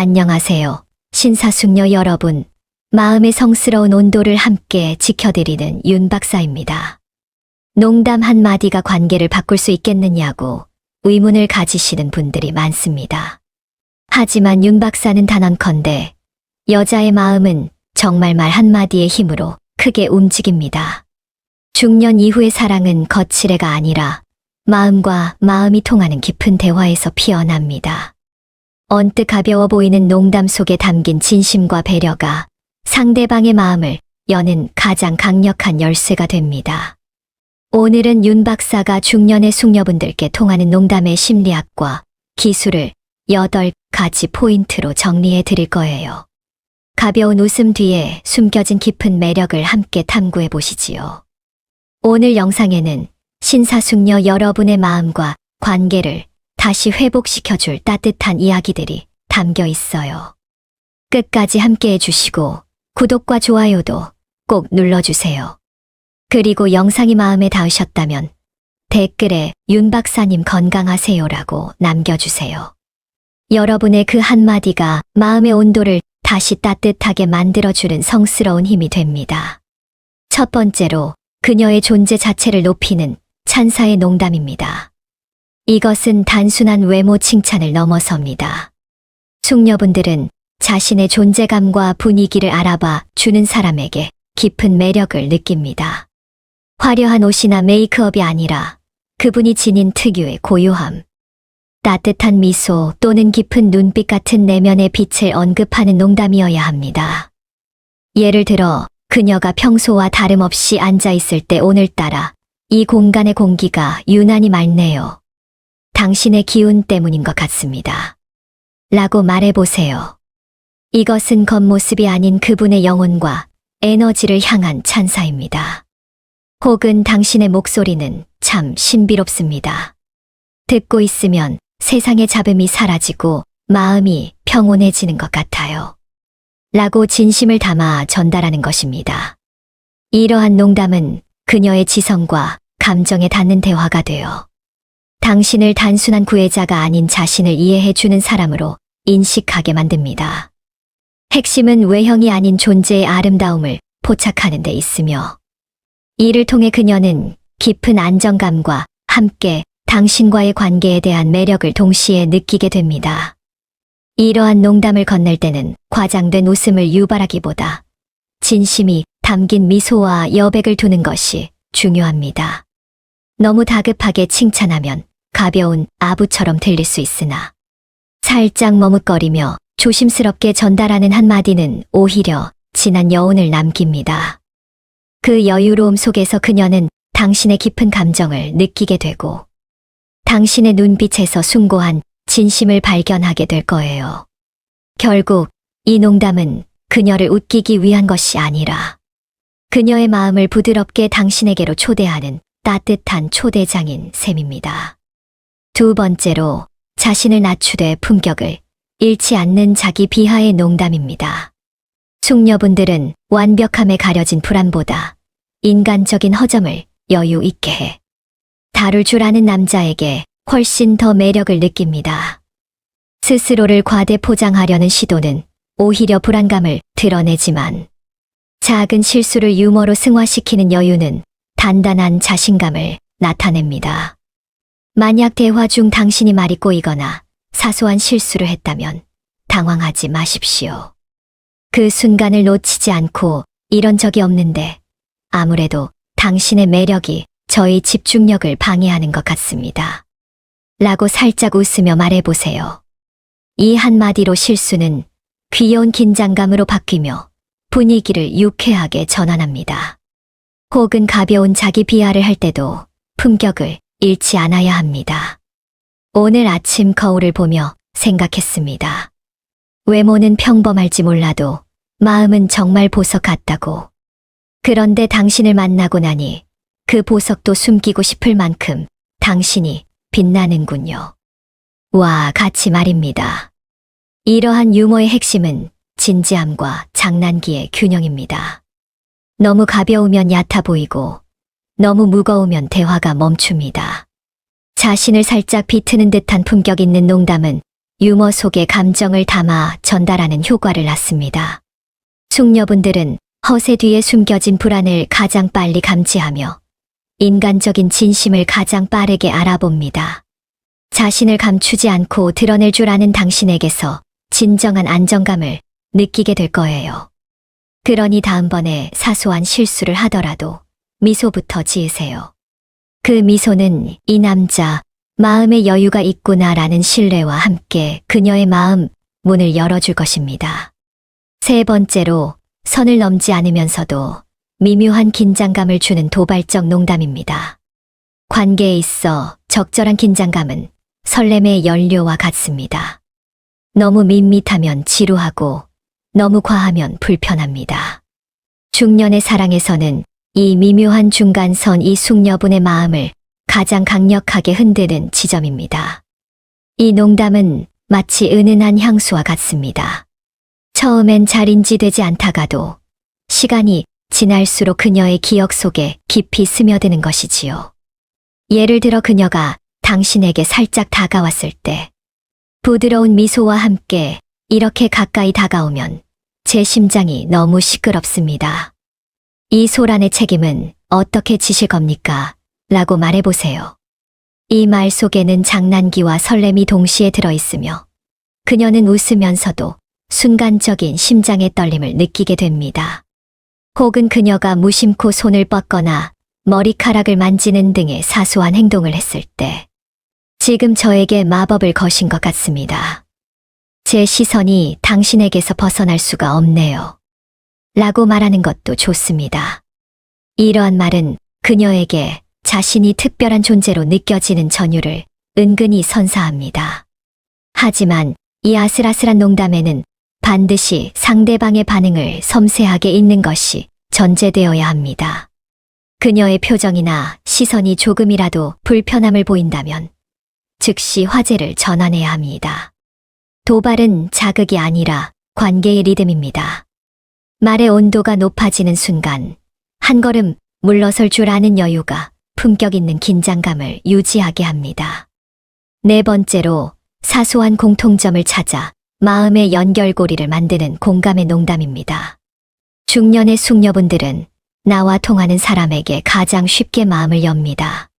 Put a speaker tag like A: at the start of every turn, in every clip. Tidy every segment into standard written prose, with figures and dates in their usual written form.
A: 안녕하세요. 신사숙녀 여러분. 마음의 성스러운 온도를 함께 지켜드리는 윤 박사입니다. 농담 한마디가 관계를 바꿀 수 있겠느냐고 의문을 가지시는 분들이 많습니다. 하지만 윤 박사는 단언컨대 여자의 마음은 정말 말 한마디의 힘으로 크게 움직입니다. 중년 이후의 사랑은 거칠애가 아니라 마음과 마음이 통하는 깊은 대화에서 피어납니다. 언뜻 가벼워 보이는 농담 속에 담긴 진심과 배려가 상대방의 마음을 여는 가장 강력한 열쇠가 됩니다. 오늘은 윤 박사가 중년의 숙녀분들께 통하는 농담의 심리학과 기술을 8가지 포인트로 정리해 드릴 거예요. 가벼운 웃음 뒤에 숨겨진 깊은 매력을 함께 탐구해 보시지요. 오늘 영상에는 신사숙녀 여러분의 마음과 관계를 다시 회복시켜줄 따뜻한 이야기들이 담겨 있어요. 끝까지 함께 해주시고 구독과 좋아요도 꼭 눌러주세요. 그리고 영상이 마음에 닿으셨다면 댓글에 윤 박사님 건강하세요라고 남겨주세요. 여러분의 그 한마디가 마음의 온도를 다시 따뜻하게 만들어주는 성스러운 힘이 됩니다. 첫 번째로 그녀의 존재 자체를 높이는 찬사의 농담입니다. 이것은 단순한 외모 칭찬을 넘어섭니다. 숙녀분들은 자신의 존재감과 분위기를 알아봐 주는 사람에게 깊은 매력을 느낍니다. 화려한 옷이나 메이크업이 아니라 그분이 지닌 특유의 고요함, 따뜻한 미소 또는 깊은 눈빛 같은 내면의 빛을 언급하는 농담이어야 합니다. 예를 들어 그녀가 평소와 다름없이 앉아있을 때 오늘따라 이 공간의 공기가 유난히 맑네요. 당신의 기운 때문인 것 같습니다. 라고 말해보세요. 이것은 겉모습이 아닌 그분의 영혼과 에너지를 향한 찬사입니다. 혹은 당신의 목소리는 참 신비롭습니다. 듣고 있으면 세상의 잡음이 사라지고 마음이 평온해지는 것 같아요. 라고 진심을 담아 전달하는 것입니다. 이러한 농담은 그녀의 지성과 감정에 닿는 대화가 되어 당신을 단순한 구애자가 아닌 자신을 이해해주는 사람으로 인식하게 만듭니다. 핵심은 외형이 아닌 존재의 아름다움을 포착하는 데 있으며 이를 통해 그녀는 깊은 안정감과 함께 당신과의 관계에 대한 매력을 동시에 느끼게 됩니다. 이러한 농담을 건넬 때는 과장된 웃음을 유발하기보다 진심이 담긴 미소와 여백을 두는 것이 중요합니다. 너무 다급하게 칭찬하면 가벼운 아부처럼 들릴 수 있으나 살짝 머뭇거리며 조심스럽게 전달하는 한마디는 오히려 진한 여운을 남깁니다. 그 여유로움 속에서 그녀는 당신의 깊은 감정을 느끼게 되고 당신의 눈빛에서 숭고한 진심을 발견하게 될 거예요. 결국 이 농담은 그녀를 웃기기 위한 것이 아니라 그녀의 마음을 부드럽게 당신에게로 초대하는 따뜻한 초대장인 셈입니다. 두 번째로 자신을 낮추되 품격을 잃지 않는 자기 비하의 농담입니다. 숙녀분들은 완벽함에 가려진 불안보다 인간적인 허점을 여유 있게 해 다룰 줄 아는 남자에게 훨씬 더 매력을 느낍니다. 스스로를 과대 포장하려는 시도는 오히려 불안감을 드러내지만 작은 실수를 유머로 승화시키는 여유는 단단한 자신감을 나타냅니다. 만약 대화 중 당신이 말이 꼬이거나 사소한 실수를 했다면 당황하지 마십시오. 그 순간을 놓치지 않고 이런 적이 없는데 아무래도 당신의 매력이 저희 집중력을 방해하는 것 같습니다. 라고 살짝 웃으며 말해보세요. 이 한마디로 실수는 귀여운 긴장감으로 바뀌며 분위기를 유쾌하게 전환합니다. 혹은 가벼운 자기 비하를 할 때도 품격을 잃지 않아야 합니다. 오늘 아침 거울을 보며 생각했습니다. 외모는 평범할지 몰라도 마음은 정말 보석 같다고. 그런데 당신을 만나고 나니 그 보석도 숨기고 싶을 만큼 당신이 빛나는군요. 와, 같이 말입니다. 이러한 유머의 핵심은 진지함과 장난기의 균형입니다. 너무 가벼우면 얕아 보이고 너무 무거우면 대화가 멈춥니다. 자신을 살짝 비트는 듯한 품격 있는 농담은 유머 속에 감정을 담아 전달하는 효과를 낳습니다. 숙녀분들은 허세 뒤에 숨겨진 불안을 가장 빨리 감지하며 인간적인 진심을 가장 빠르게 알아봅니다. 자신을 감추지 않고 드러낼 줄 아는 당신에게서 진정한 안정감을 느끼게 될 거예요. 그러니 다음번에 사소한 실수를 하더라도 미소부터 지으세요. 그 미소는 이 남자 마음에 여유가 있구나라는 신뢰와 함께 그녀의 마음 문을 열어줄 것입니다. 세 번째로 선을 넘지 않으면서도 미묘한 긴장감을 주는 도발적 농담입니다. 관계에 있어 적절한 긴장감은 설렘의 연료와 같습니다. 너무 밋밋하면 지루하고 너무 과하면 불편합니다. 중년의 사랑에서는 이 미묘한 중간선이 숙녀분의 마음을 가장 강력하게 흔드는 지점입니다. 이 농담은 마치 은은한 향수와 같습니다. 처음엔 잘 인지되지 않다가도 시간이 지날수록 그녀의 기억 속에 깊이 스며드는 것이지요. 예를 들어 그녀가 당신에게 살짝 다가왔을 때 부드러운 미소와 함께 이렇게 가까이 다가오면 제 심장이 너무 시끄럽습니다. 이 소란의 책임은 어떻게 지실 겁니까? 라고 말해보세요. 이 말 속에는 장난기와 설렘이 동시에 들어있으며 그녀는 웃으면서도 순간적인 심장의 떨림을 느끼게 됩니다. 혹은 그녀가 무심코 손을 뻗거나 머리카락을 만지는 등의 사소한 행동을 했을 때 지금 저에게 마법을 거신 것 같습니다. 제 시선이 당신에게서 벗어날 수가 없네요. 라고 말하는 것도 좋습니다. 이러한 말은 그녀에게 자신이 특별한 존재로 느껴지는 전율을 은근히 선사합니다. 하지만 이 아슬아슬한 농담에는 반드시 상대방의 반응을 섬세하게 읽는 것이 전제되어야 합니다. 그녀의 표정이나 시선이 조금이라도 불편함을 보인다면 즉시 화제를 전환해야 합니다. 도발은 자극이 아니라 관계의 리듬입니다. 말의 온도가 높아지는 순간 한 걸음 물러설 줄 아는 여유가 품격 있는 긴장감을 유지하게 합니다. 네 번째로 사소한 공통점을 찾아 마음의 연결고리를 만드는 공감의 농담입니다. 중년의 숙녀분들은 나와 통하는 사람에게 가장 쉽게 마음을 엽니다.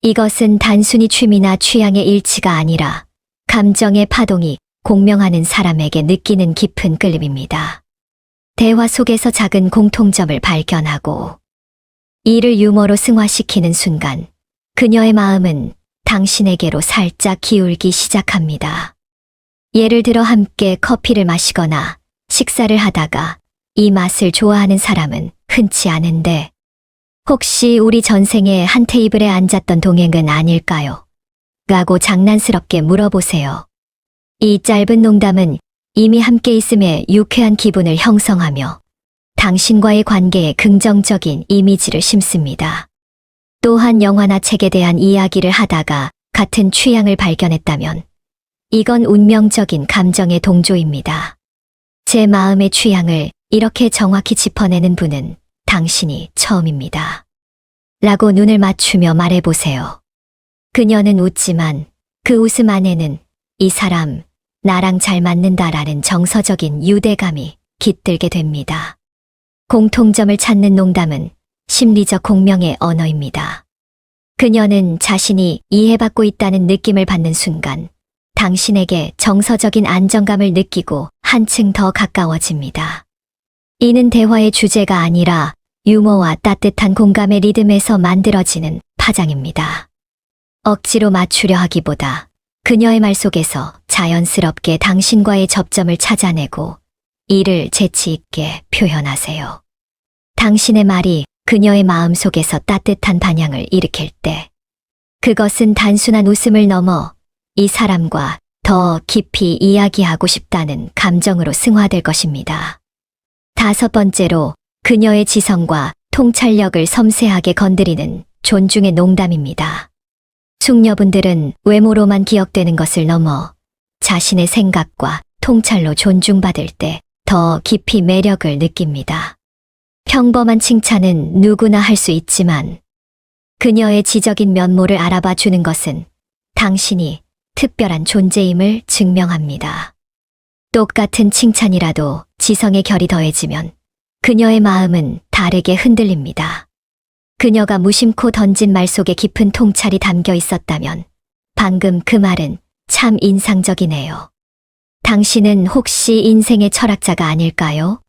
A: 이것은 단순히 취미나 취향의 일치가 아니라 감정의 파동이 공명하는 사람에게 느끼는 깊은 끌림입니다. 대화 속에서 작은 공통점을 발견하고 이를 유머로 승화시키는 순간 그녀의 마음은 당신에게로 살짝 기울기 시작합니다. 예를 들어 함께 커피를 마시거나 식사를 하다가 이 맛을 좋아하는 사람은 흔치 않은데 혹시 우리 전생에 한 테이블에 앉았던 동행은 아닐까요? 라고 장난스럽게 물어보세요. 이 짧은 농담은 이미 함께 있음에 유쾌한 기분을 형성하며 당신과의 관계에 긍정적인 이미지를 심습니다. 또한 영화나 책에 대한 이야기를 하다가 같은 취향을 발견했다면 이건 운명적인 감정의 동조입니다. 제 마음의 취향을 이렇게 정확히 짚어내는 분은 당신이 처음입니다. 라고 눈을 맞추며 말해보세요. 그녀는 웃지만 그 웃음 안에는 이 사람, 나랑 잘 맞는다라는 정서적인 유대감이 깃들게 됩니다. 공통점을 찾는 농담은 심리적 공명의 언어입니다. 그녀는 자신이 이해받고 있다는 느낌을 받는 순간 당신에게 정서적인 안정감을 느끼고 한층 더 가까워집니다. 이는 대화의 주제가 아니라 유머와 따뜻한 공감의 리듬에서 만들어지는 파장입니다. 억지로 맞추려 하기보다 그녀의 말 속에서 자연스럽게 당신과의 접점을 찾아내고 이를 재치 있게 표현하세요. 당신의 말이 그녀의 마음 속에서 따뜻한 반향을 일으킬 때 그것은 단순한 웃음을 넘어 이 사람과 더 깊이 이야기하고 싶다는 감정으로 승화될 것입니다. 다섯 번째로 그녀의 지성과 통찰력을 섬세하게 건드리는 존중의 농담입니다. 숙녀분들은 외모로만 기억되는 것을 넘어 자신의 생각과 통찰로 존중받을 때 더 깊이 매력을 느낍니다. 평범한 칭찬은 누구나 할 수 있지만 그녀의 지적인 면모를 알아봐 주는 것은 당신이 특별한 존재임을 증명합니다. 똑같은 칭찬이라도 지성의 결이 더해지면 그녀의 마음은 다르게 흔들립니다. 그녀가 무심코 던진 말 속에 깊은 통찰이 담겨 있었다면 방금 그 말은 참 인상적이네요. 당신은 혹시 인생의 철학자가 아닐까요?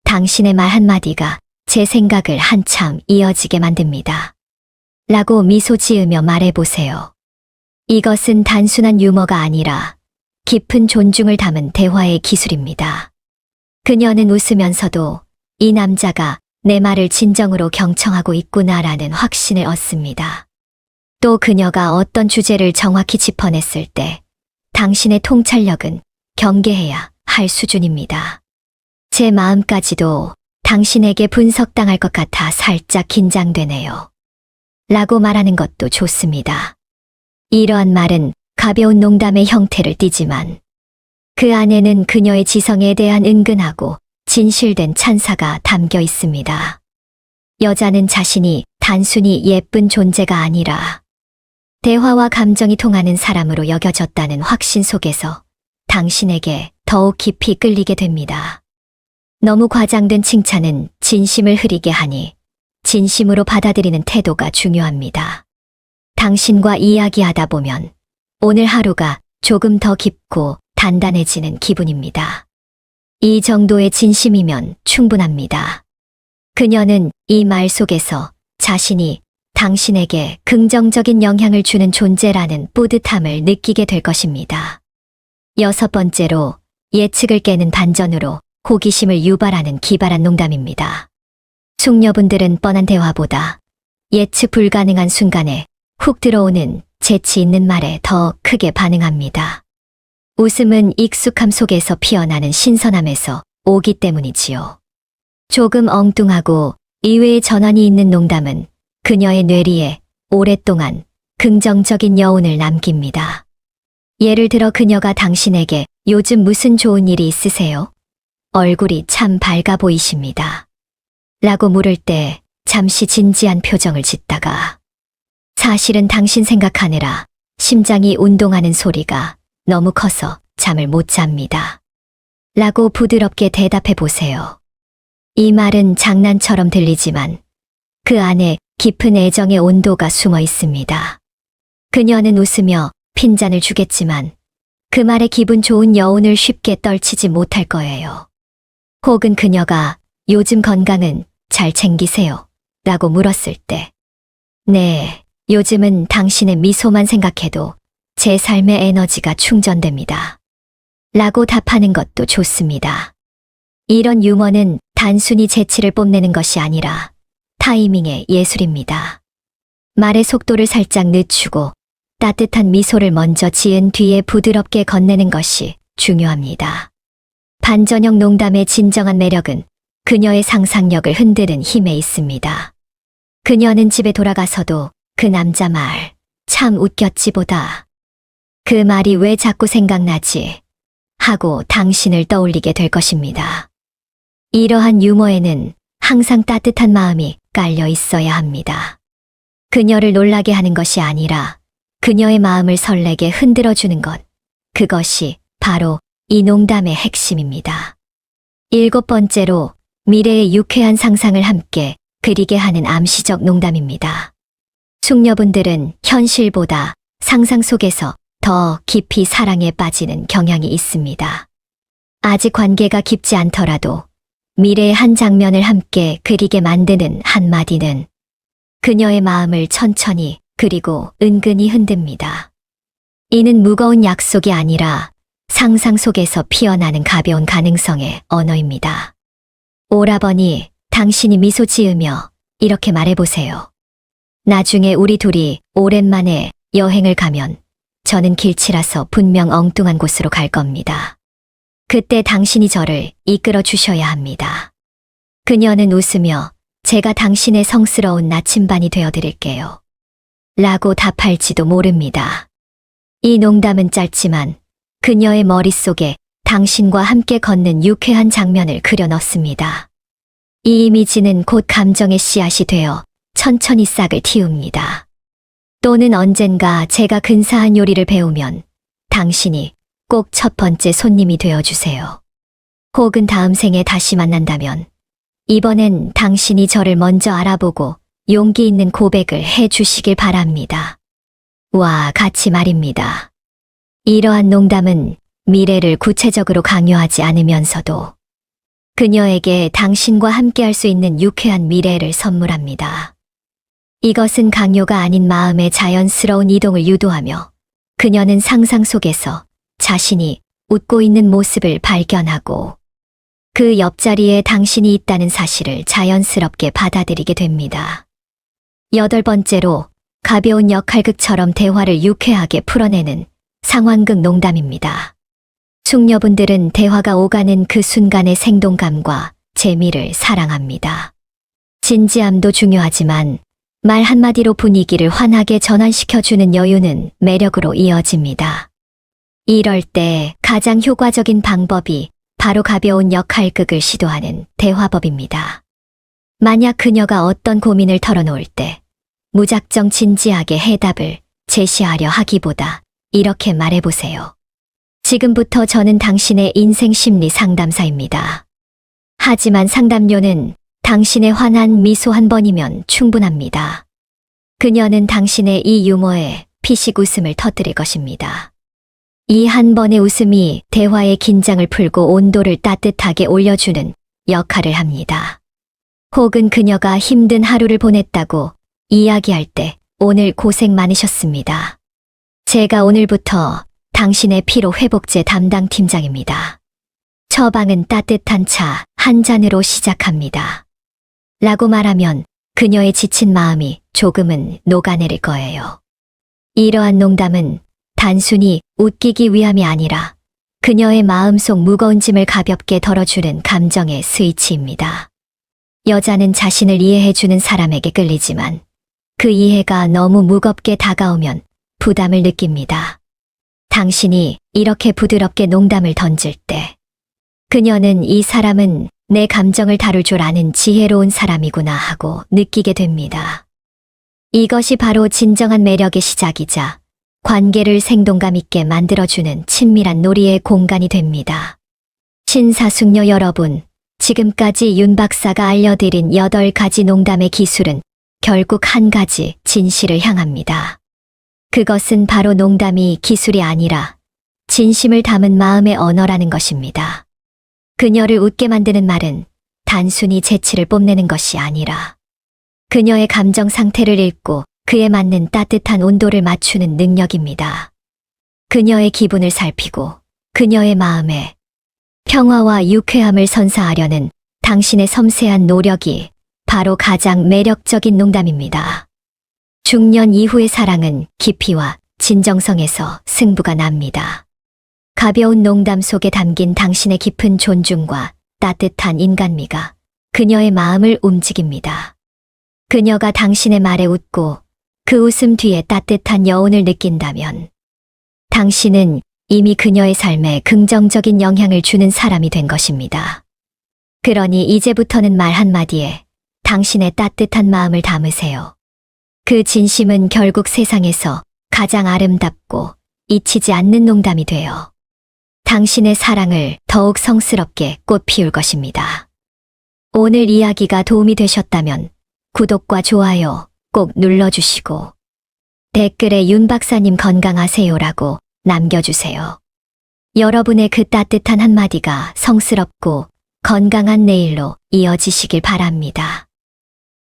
A: 당신의 말 한마디가 제 생각을 한참 이어지게 만듭니다. 라고 미소 지으며 말해보세요. 이것은 단순한 유머가 아니라 깊은 존중을 담은 대화의 기술입니다. 그녀는 웃으면서도 이 남자가 내 말을 진정으로 경청하고 있구나라는 확신을 얻습니다. 또 그녀가 어떤 주제를 정확히 짚어냈을 때 당신의 통찰력은 경계해야 할 수준입니다. 제 마음까지도 당신에게 분석당할 것 같아 살짝 긴장되네요. 라고 말하는 것도 좋습니다. 이러한 말은 가벼운 농담의 형태를 띠지만 그 안에는 그녀의 지성에 대한 은근하고 진실된 찬사가 담겨 있습니다. 여자는 자신이 단순히 예쁜 존재가 아니라 대화와 감정이 통하는 사람으로 여겨졌다는 확신 속에서 당신에게 더욱 깊이 끌리게 됩니다. 너무 과장된 칭찬은 진심을 흐리게 하니 진심으로 받아들이는 태도가 중요합니다. 당신과 이야기하다 보면 오늘 하루가 조금 더 깊고 단단해지는 기분입니다. 이 정도의 진심이면 충분합니다. 그녀는 이 말 속에서 자신이 당신에게 긍정적인 영향을 주는 존재라는 뿌듯함을 느끼게 될 것입니다. 6번째로 예측을 깨는 반전으로 호기심을 유발하는 기발한 농담입니다. 숙녀분들은 뻔한 대화보다 예측 불가능한 순간에 훅 들어오는 재치 있는 말에 더 크게 반응합니다. 웃음은 익숙함 속에서 피어나는 신선함에서 오기 때문이지요. 조금 엉뚱하고 의외의 전환이 있는 농담은 그녀의 뇌리에 오랫동안 긍정적인 여운을 남깁니다. 예를 들어 그녀가 당신에게 요즘 무슨 좋은 일이 있으세요? 얼굴이 참 밝아 보이십니다. 라고 물을 때 잠시 진지한 표정을 짓다가 사실은 당신 생각하느라 심장이 운동하는 소리가 너무 커서 잠을 못 잡니다. 라고 부드럽게 대답해 보세요. 이 말은 장난처럼 들리지만 그 안에 깊은 애정의 온도가 숨어 있습니다. 그녀는 웃으며 핀잔을 주겠지만 그 말에 기분 좋은 여운을 쉽게 떨치지 못할 거예요. 혹은 그녀가 요즘 건강은 잘 챙기세요? 라고 물었을 때 네, 요즘은 당신의 미소만 생각해도 제 삶의 에너지가 충전됩니다. 라고 답하는 것도 좋습니다. 이런 유머는 단순히 재치를 뽐내는 것이 아니라 타이밍의 예술입니다. 말의 속도를 살짝 늦추고 따뜻한 미소를 먼저 지은 뒤에 부드럽게 건네는 것이 중요합니다. 반전형 농담의 진정한 매력은 그녀의 상상력을 흔드는 힘에 있습니다. 그녀는 집에 돌아가서도 그 남자 말 참 웃겼지 보다. 그 말이 왜 자꾸 생각나지? 하고 당신을 떠올리게 될 것입니다. 이러한 유머에는 항상 따뜻한 마음이 깔려 있어야 합니다. 그녀를 놀라게 하는 것이 아니라 그녀의 마음을 설레게 흔들어주는 것. 그것이 바로 이 농담의 핵심입니다. 7번째로 미래의 유쾌한 상상을 함께 그리게 하는 암시적 농담입니다. 숙녀분들은 현실보다 상상 속에서 더 깊이 사랑에 빠지는 경향이 있습니다. 아직 관계가 깊지 않더라도 미래의 한 장면을 함께 그리게 만드는 한마디는 그녀의 마음을 천천히 그리고 은근히 흔듭니다. 이는 무거운 약속이 아니라 상상 속에서 피어나는 가벼운 가능성의 언어입니다. 오라버니, 당신이 미소 지으며 이렇게 말해보세요. 나중에 우리 둘이 오랜만에 여행을 가면 저는 길치라서 분명 엉뚱한 곳으로 갈 겁니다. 그때 당신이 저를 이끌어 주셔야 합니다. 그녀는 웃으며 제가 당신의 성스러운 나침반이 되어드릴게요. 라고 답할지도 모릅니다. 이 농담은 짧지만 그녀의 머릿속에 당신과 함께 걷는 유쾌한 장면을 그려 넣습니다. 이 이미지는 곧 감정의 씨앗이 되어 천천히 싹을 틔웁니다. 또는 언젠가 제가 근사한 요리를 배우면 당신이 꼭 첫 번째 손님이 되어주세요. 혹은 다음 생에 다시 만난다면 이번엔 당신이 저를 먼저 알아보고 용기 있는 고백을 해 주시길 바랍니다. 와 같이 말입니다. 이러한 농담은 미래를 구체적으로 강요하지 않으면서도 그녀에게 당신과 함께할 수 있는 유쾌한 미래를 선물합니다. 이것은 강요가 아닌 마음의 자연스러운 이동을 유도하며 그녀는 상상 속에서 자신이 웃고 있는 모습을 발견하고 그 옆자리에 당신이 있다는 사실을 자연스럽게 받아들이게 됩니다. 8번째로 가벼운 역할극처럼 대화를 유쾌하게 풀어내는 상황극 농담입니다. 숙녀분들은 대화가 오가는 그 순간의 생동감과 재미를 사랑합니다. 진지함도 중요하지만 말 한마디로 분위기를 환하게 전환시켜주는 여유는 매력으로 이어집니다. 이럴 때 가장 효과적인 방법이 바로 가벼운 역할극을 시도하는 대화법입니다. 만약 그녀가 어떤 고민을 털어놓을 때 무작정 진지하게 해답을 제시하려 하기보다 이렇게 말해보세요. 지금부터 저는 당신의 인생 심리 상담사입니다. 하지만 상담료는 당신의 환한 미소 한 번이면 충분합니다. 그녀는 당신의 이 유머에 피식 웃음을 터뜨릴 것입니다. 이 한 번의 웃음이 대화의 긴장을 풀고 온도를 따뜻하게 올려주는 역할을 합니다. 혹은 그녀가 힘든 하루를 보냈다고 이야기할 때 오늘 고생 많으셨습니다. 제가 오늘부터 당신의 피로 회복제 담당 팀장입니다. 처방은 따뜻한 차 한 잔으로 시작합니다. 라고 말하면 그녀의 지친 마음이 조금은 녹아내릴 거예요. 이러한 농담은 단순히 웃기기 위함이 아니라 그녀의 마음속 무거운 짐을 가볍게 덜어주는 감정의 스위치입니다. 여자는 자신을 이해해주는 사람에게 끌리지만 그 이해가 너무 무겁게 다가오면 부담을 느낍니다. 당신이 이렇게 부드럽게 농담을 던질 때 그녀는 이 사람은 내 감정을 다룰 줄 아는 지혜로운 사람이구나 하고 느끼게 됩니다. 이것이 바로 진정한 매력의 시작이자 관계를 생동감 있게 만들어주는 친밀한 놀이의 공간이 됩니다. 신사숙녀 여러분, 지금까지 윤 박사가 알려드린 8가지 농담의 기술은 결국 한 가지 진실을 향합니다. 그것은 바로 농담이 기술이 아니라 진심을 담은 마음의 언어라는 것입니다. 그녀를 웃게 만드는 말은 단순히 재치를 뽐내는 것이 아니라 그녀의 감정 상태를 읽고 그에 맞는 따뜻한 온도를 맞추는 능력입니다. 그녀의 기분을 살피고 그녀의 마음에 평화와 유쾌함을 선사하려는 당신의 섬세한 노력이 바로 가장 매력적인 농담입니다. 중년 이후의 사랑은 깊이와 진정성에서 승부가 납니다. 가벼운 농담 속에 담긴 당신의 깊은 존중과 따뜻한 인간미가 그녀의 마음을 움직입니다. 그녀가 당신의 말에 웃고 그 웃음 뒤에 따뜻한 여운을 느낀다면 당신은 이미 그녀의 삶에 긍정적인 영향을 주는 사람이 된 것입니다. 그러니 이제부터는 말 한마디에 당신의 따뜻한 마음을 담으세요. 그 진심은 결국 세상에서 가장 아름답고 잊히지 않는 농담이 되어 당신의 사랑을 더욱 성스럽게 꽃피울 것입니다. 오늘 이야기가 도움이 되셨다면 구독과 좋아요 꼭 눌러주시고 댓글에 윤 박사님 건강하세요라고 남겨주세요. 여러분의 그 따뜻한 한마디가 성스럽고 건강한 내일로 이어지시길 바랍니다.